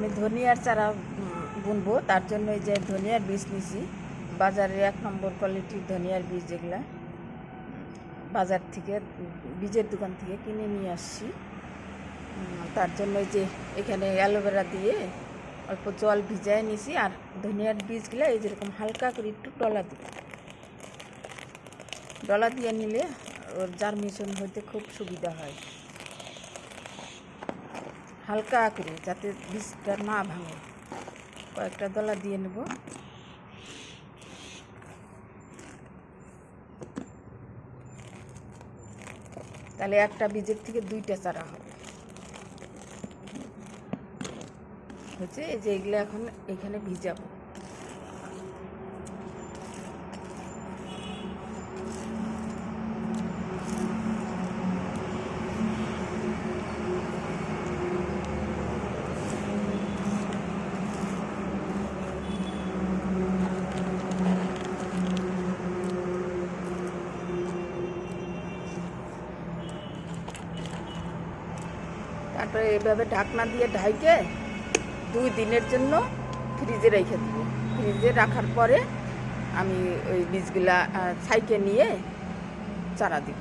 আমি ধনিয়ার চারা বুনবো, তার জন্য এই যে ধনিয়ার বীজ নিছি। বাজারে 1 নম্বর কোয়ালিটির ধনিয়ার বীজ, যেগুলা বাজার থেকে বীজের দোকান থেকে কিনে নিয়ে আসছি। তার জন্য এই যে এখানে অ্যালোভেরা দিয়ে অল্প জল ভিজায় নিছি। আর ধনিয়ার বীজগুলো এই যেরকম হালকা করে একটু ডলা দিয়ে নিলে ওর জার্মিনেশন হইতে খুব সুবিধা হয়। হালকা করে, যাতে বীজটা না ভাঙে। কয়েকটা ডলা দিয়ে নেব। তাহলে একটা বীজের থেকে 2টা চারা হবে। হচ্ছে এই যে এগুলো এখন এখানে ভিজাবো। তারপরে এইভাবে ঢাকনা দিয়ে ঢাইকে 2 দিনের জন্য ফ্রিজে রেখে দেব। ফ্রিজে রাখার পরে আমি ওই বীজগুলা ছাইকে নিয়ে চারা দিব।